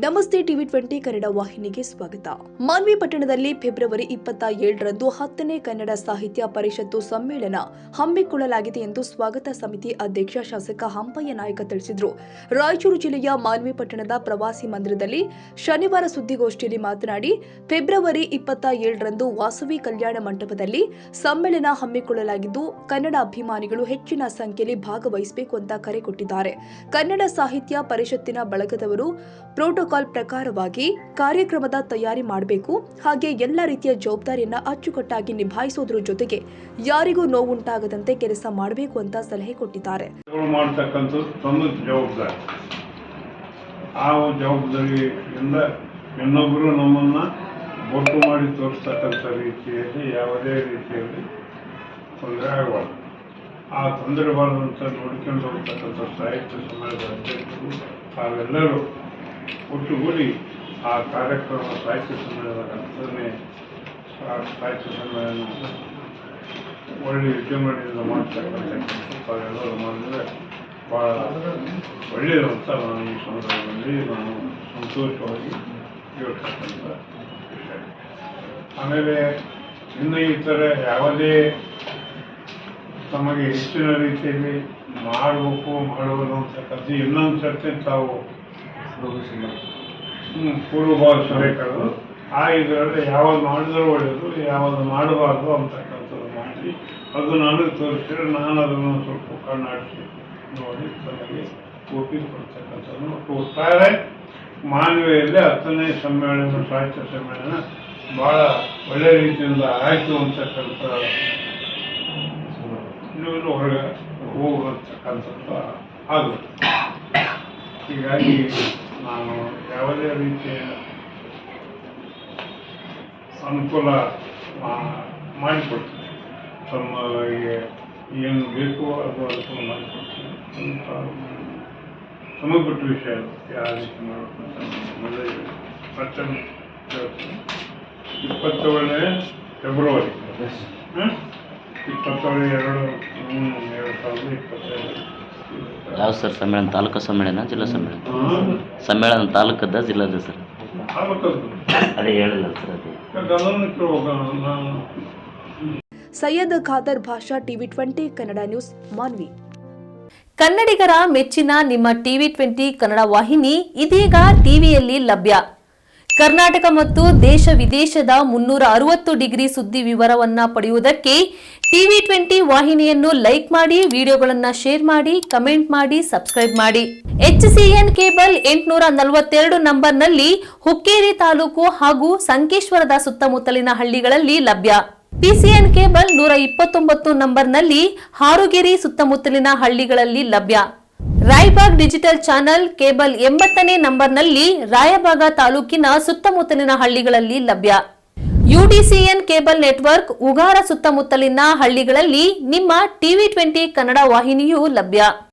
ನಮಸ್ತೆ ಟಿವಿ20 ಕನ್ನಡ ವಾಹಿನಿಗೆ ಸ್ವಾಗತ. ಮಾನ್ವಿ ಪಟ್ಟಣದಲ್ಲಿ ಫೆಬ್ರವರಿ 27ರಂದು 10ನೇ ಕನ್ನಡ ಸಾಹಿತ್ಯ ಪರಿಷತ್ತು ಸಮ್ಮೇಳನ ಹಮ್ಮಿಕೊಳ್ಳಲಾಗಿದೆ ಎಂದು ಸ್ವಾಗತ ಸಮಿತಿ ಅಧ್ಯಕ್ಷ ಶಾಸಕ ಹಂಪಯ್ಯ ನಾಯಕ ತಿಳಿಸಿದರು. ರಾಯಚೂರು ಜಿಲ್ಲೆಯ ಮಾನ್ವಿ ಪಟ್ಟಣದ ಪ್ರವಾಸಿ ಮಂದಿರದಲ್ಲಿ ಶನಿವಾರ ಸುದ್ದಿಗೋಷ್ಠಿಯಲ್ಲಿ ಮಾತನಾಡಿ, ಫೆಬ್ರವರಿ 27ರಂದು ವಾಸವಿ ಕಲ್ಯಾಣ ಮಂಟಪದಲ್ಲಿ ಸಮ್ಮೇಳನ ಹಮ್ಮಿಕೊಳ್ಳಲಾಗಿದ್ದು, ಕನ್ನಡ ಅಭಿಮಾನಿಗಳು ಹೆಚ್ಚಿನ ಸಂಖ್ಯೆಯಲ್ಲಿ ಭಾಗವಹಿಸಬೇಕು ಅಂತ ಕರೆ ಕೊಟ್ಟಿದ್ದಾರೆ. ಕನ್ನಡ ಸಾಹಿತ್ಯ ಪರಿಷತ್ತಿನ ಬಳಗದವರು ಪ್ರೋಟೋಕಾಲ್ ಪ್ರಕಾರವಾಗಿ ಕಾರ್ಯಕ್ರಮದ ತಯಾರಿ ಮಾಡಬೇಕು. ಹಾಗೆ ಎಲ್ಲ ರೀತಿಯ ಜವಾಬ್ದಾರಿಯನ್ನ ಅಚ್ಚುಕಟ್ಟಾಗಿ ನಿಭಾಯಿಸೋದ್ರ ಜೊತೆಗೆ ಯಾರಿಗೂ ನೋವುಂಟಾಗದಂತೆ ಕೆಲಸ ಮಾಡಬೇಕು ಅಂತ ಸಲಹೆ ಕೊಟ್ಟಿದ್ದಾರೆ. ಆ ಜವಾಬ್ದಾರಿಯಿಂದ ಇನ್ನೊಬ್ಬರು ನಮ್ಮನ್ನ ಬೊಟ್ಟು ಮಾಡಿ ತೋರಿಸ್ತಕ್ಕಂಥ ರೀತಿಯಲ್ಲಿ ಯಾವುದೇ ರೀತಿಯಲ್ಲಿ ತೊಂದರೆ ಆಗಬಾರ್ದು. ಆ ತೊಂದರೆ ಬಾರದಂತ ನೋಡಿಕೊಂಡು ಹೋಗ್ತಕ್ಕಂಥ ಸಾಹಿತ್ಯ ಸಮ್ಮೇಳನದ ಅಧ್ಯಕ್ಷರು ತಾವೆಲ್ಲರೂ ಒಟ್ಟುಗೂಡಿ ಆ ಕಾರ್ಯಕ್ರಮ ಸಾಹಿತ್ಯ ಸಮ್ಮೇಳನದ 10ನೇ ಸಾಹಿತ್ಯ ಸಮ್ಮೇಳನ ಒಳ್ಳೆಯ ವಿಜೃಂಭಣೆಯಿಂದ ಮಾಡ್ತಕ್ಕಂಥ ತಾವೆಲ್ಲರೂ ಮಾಡಿದರೆ ಭಾಳ ಒಳ್ಳೆಯದು ಅಂತ ನಾನು ಈ ಸಂದರ್ಭದಲ್ಲಿ ನಾನು ಸಂತೋಷವಾಗಿ ಹೇಳ್ತಕ್ಕಂಥ ವಿಷಯ. ಆಮೇಲೆ ಇನ್ನು ಈ ಥರ ಯಾವುದೇ ತಮಗೆ ಹೆಚ್ಚಿನ ರೀತಿಯಲ್ಲಿ ಮಾಡಬೇಕು ಮಾಡುವುದು ಅಂತಕ್ಕಂಥ ಇನ್ನೊಂದು ಸರ್ತಿ ತಾವು ಪೂರ್ವಭಾವಿಸಬೇಕಾದ್ರು ಆ ಇದರಲ್ಲಿ ಯಾವುದು ಮಾಡಿದರೂ ಒಳ್ಳೆಯದು, ಯಾವುದು ಮಾಡಬಾರ್ದು ಅಂತಕ್ಕಂಥದ್ದು ಮಾಡಿ ಅದು ನನಗೆ ತೋರಿಸಿದ್ರೆ ನಾನು ಅದನ್ನು ಸ್ವಲ್ಪ ಕಣ್ಣಾಡಿಸಿ ನೋಡಿ ತನಗೆ ಒಪ್ಪಿಗೆ ಕೊಡ್ತಕ್ಕಂಥದ್ದು. ಮತ್ತು ಒಟ್ಟಾರೆ ಮಾನವೀಯಲ್ಲಿ 10ನೇ ಸಮ್ಮೇಳನ ಸಾಹಿತ್ಯ ಸಮ್ಮೇಳನ ಭಾಳ ಒಳ್ಳೆಯ ರೀತಿಯಿಂದ ಆಯಿತು ಅಂತಕ್ಕಂಥ ನೀವು ಹೊರಗೆ ಹೋಗುವಂತಕ್ಕಂಥದ್ದು ಆಗುತ್ತೆ. ಹೀಗಾಗಿ ನಾನು ಯಾವುದೇ ರೀತಿಯ ಅನುಕೂಲ ಮಾಡಿಕೊಡ್ತೀನಿ. ತಮಗೆ ಏನು ಬೇಕೋ ಅದು ಅನುಕೂಲ ಮಾಡಿಕೊಡ್ತೀನಿ. ಸಮಗ್ರ ವಿಷಯ ಯಾವ ರೀತಿ ಮಾಡಬೇಕು ಪ್ರಚಂಡ 27ನೇ ಫೆಬ್ರವರಿ 27/2/2025. ಯಾವ ಸರ್ ಸಮ್ಮೇಳನ? ತಾಲೂಕು ಸಮ್ಮೇಳನ, ಜಿಲ್ಲಾ ಸಮ್ಮೇಳನ? ಸಮ್ಮೇಳನ ತಾಲೂಕದ, ಜಿಲ್ಲದ ಸರ್? ಅದೇ ಹೇಳಿಲ್ಲ ಸರ್. ಸೈಯದ್ ಖಾದರ್ ಭಾಷಾ, ಟಿವಿ20 ಕನ್ನಡ ನ್ಯೂಸ್, ಮಾನ್ವಿ. ಕನ್ನಡಿಗರ ಮೆಚ್ಚಿನ ನಿಮ್ಮ ಟಿವಿ20 ಕನ್ನಡ ವಾಹಿನಿ ಇದೀಗ ಟಿವಿಯಲ್ಲಿ ಲಭ್ಯ. ಕರ್ನಾಟಕ ಮತ್ತು ದೇಶ ವಿದೇಶದ 360 ಡಿಗ್ರಿ ಸುದ್ದಿ ವಿವರವನ್ನ ಪಡೆಯುವುದಕ್ಕೆ ಟಿವಿ20 ವಾಹಿನಿಯನ್ನು ಲೈಕ್ ಮಾಡಿ, ವಿಡಿಯೋಗಳನ್ನು ಶೇರ್ ಮಾಡಿ, ಕಮೆಂಟ್ ಮಾಡಿ, ಸಬ್ಸ್ಕ್ರೈಬ್ ಮಾಡಿ. HCN ಕೇಬಲ್ 842 ನಂಬರ್ನಲ್ಲಿ ಹುಕ್ಕೇರಿ ತಾಲೂಕು ಹಾಗೂ ಸಂಕೇಶ್ವರದ ಸುತ್ತಮುತ್ತಲಿನ ಹಳ್ಳಿಗಳಲ್ಲಿ ಲಭ್ಯ. PCN ಕೇಬಲ್ 129 ನಂಬರ್ನಲ್ಲಿ ಹಾರುಗೆರೆ ಸುತ್ತಮುತ್ತಲಿನ ಹಳ್ಳಿಗಳಲ್ಲಿ ಲಭ್ಯ. ರಾಯಬಾಗ್ ಡಿಜಿಟಲ್ ಚಾನೆಲ್ ಕೇಬಲ್ 80ನೇ ನಂಬರ್ನಲ್ಲಿ ರಾಯಬಾಗ ತಾಲೂಕಿನ ಸುತ್ತಮುತ್ತಲಿನ ಹಳ್ಳಿಗಳಲ್ಲಿ ಲಭ್ಯ. UDCN ಕೇಬಲ್ ನೆಟ್ವರ್ಕ್ ಉಗಾರ ಸುತ್ತಮುತ್ತಲಿನ ಹಳ್ಳಿಗಳಲ್ಲಿ ನಿಮ್ಮ ಟಿವಿ20 ಕನ್ನಡ ವಾಹಿನಿಯೂ ಲಭ್ಯ.